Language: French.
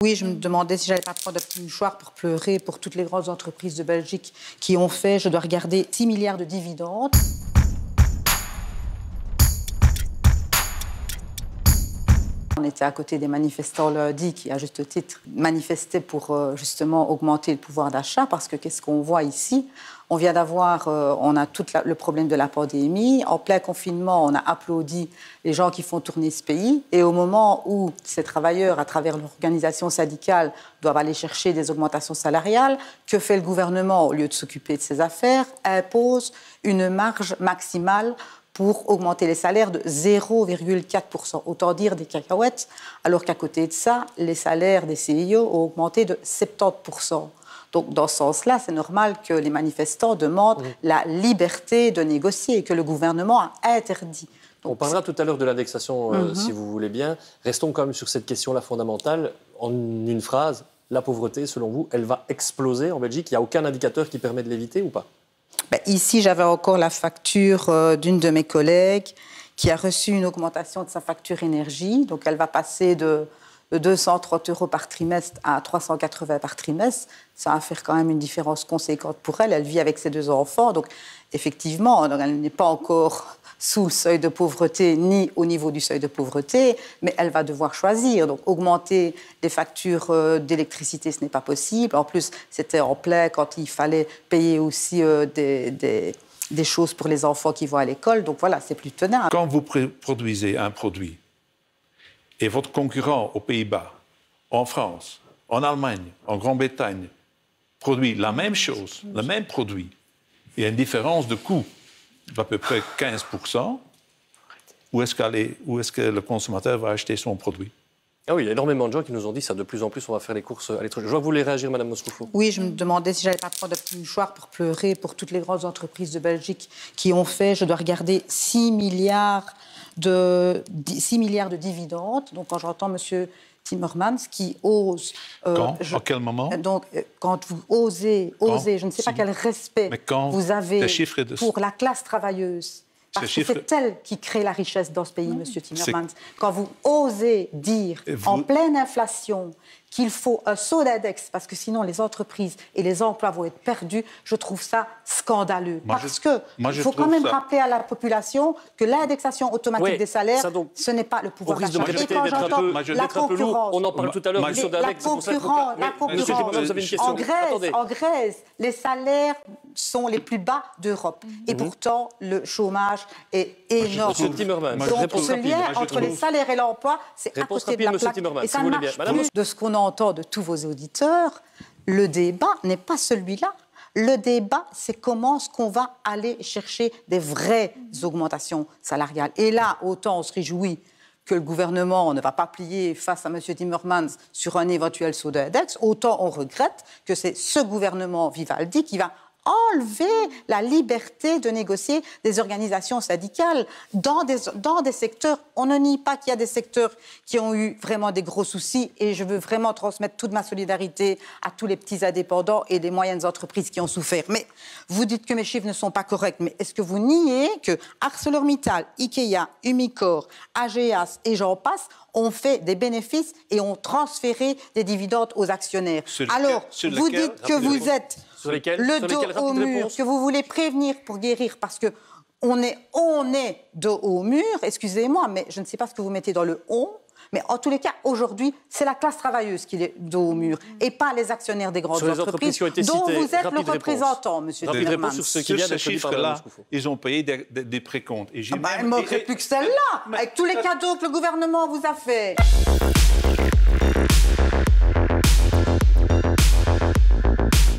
Oui, je me demandais si j'allais pas prendre un petit mouchoir pour pleurer pour toutes les grandes entreprises de Belgique qui ont fait, je dois regarder, 6 milliards de dividendes. On était à côté des manifestants lundi qui, à juste titre, manifestaient pour justement augmenter le pouvoir d'achat parce que qu'est-ce qu'on voit ici? On vient d'avoir, on a tout le problème de la pandémie. En plein confinement, on a applaudi les gens qui font tourner ce pays. Et au moment où ces travailleurs, à travers l'organisation syndicale, doivent aller chercher des augmentations salariales, que fait le gouvernement au lieu de s'occuper de ses affaires? Impose une marge maximale pour augmenter les salaires de 0,4%. Autant dire des cacahuètes, alors qu'à côté de ça, les salaires des CIO ont augmenté de 70%. Donc, dans ce sens-là, c'est normal que les manifestants demandent la liberté de négocier et que le gouvernement a interdit. Donc, on parlera tout à l'heure de l'indexation, si vous voulez bien. Restons quand même sur cette question-là fondamentale. En une phrase, la pauvreté, selon vous, elle va exploser en Belgique? Il n'y a aucun indicateur qui permet de l'éviter ou pas? Ici, j'avais encore la facture d'une de mes collègues qui a reçu une augmentation de sa facture énergie. Donc, elle va passer de 230 € par trimestre à 380 par trimestre. Ça va faire quand même une différence conséquente pour elle. Elle vit avec ses 2 enfants. Donc, effectivement, elle n'est pas encore sous le seuil de pauvreté ni au niveau du seuil de pauvreté, mais elle va devoir choisir. Donc, augmenter les factures d'électricité, ce n'est pas possible. En plus, c'était en plein quand il fallait payer aussi des choses pour les enfants qui vont à l'école. Donc, voilà, c'est plus tenable. Quand vous produisez un produit et votre concurrent aux Pays-Bas, en France, en Allemagne, en Grande-Bretagne, produit la même chose, le même produit, il y a une différence de coût d'à peu près 15%, où est-ce que le consommateur va acheter son produit? Ah oui, il y a énormément de gens qui nous ont dit ça. De plus en plus, on va faire les courses à l'étranger. Je vois que vous voulez réagir, Madame Moscoufou. Oui, je me demandais si j'allais pas prendre un petit mouchoir pour pleurer pour toutes les grandes entreprises de Belgique qui ont fait, je dois regarder, 6 milliards de dividendes. Donc, quand j'entends M. Timmermans qui ose... Quand? À quel moment? Donc, quand vous osez, je ne sais pas quel respect vous avez pour la classe travailleuse. Parce que c'est elle qui crée la richesse dans ce pays, M. Timmermans. Quand vous osez dire, en pleine inflation, qu'il faut un saut d'index, parce que sinon les entreprises et les emplois vont être perdus, je trouve ça scandaleux. Il faut quand même rappeler à la population que l'indexation automatique des salaires, ce n'est pas le pouvoir d'achat. Et quand j'entends la concurrence... On en parle tout à l'heure du saut d'index. La concurrence, en Grèce, les salaires sont les plus bas d'Europe. Et pourtant, le chômage est énorme. Monsieur Timmermans, donc ce lien entre les salaires et l'emploi, c'est à côté de la plaque. Et ça ne marche plus. De ce qu'on entend de tous vos auditeurs, le débat n'est pas celui-là. Le débat, c'est comment est-ce qu'on va aller chercher des vraies augmentations salariales. Et là, autant on se réjouit que le gouvernement ne va pas plier face à M. Timmermans sur un éventuel saut d'index, autant on regrette que c'est ce gouvernement Vivaldi qui va enlever la liberté de négocier des organisations syndicales dans des secteurs. On ne nie pas qu'il y a des secteurs qui ont eu vraiment des gros soucis et je veux vraiment transmettre toute ma solidarité à tous les petits indépendants et les moyennes entreprises qui ont souffert. Mais vous dites que mes chiffres ne sont pas corrects, mais est-ce que vous niez que ArcelorMittal, Ikea, Umicore, AGEAS et j'en passe ont fait des bénéfices et ont transféré des dividendes aux actionnaires? Alors, vous dites que vous êtes le dos au mur, que vous voulez prévenir pour guérir, parce que on est dos au mur, excusez-moi, mais je ne sais pas ce que vous mettez dans le « on », mais en tous les cas, aujourd'hui, c'est la classe travailleuse qui est dos au mur, et pas les actionnaires des grandes entreprises, dont vous êtes le représentant, M. Timmermans. Sur ces chiffres-là, ils ont payé des précomptes. Il ne manquerait plus que celle-là, avec tous les cadeaux que le gouvernement vous a faits.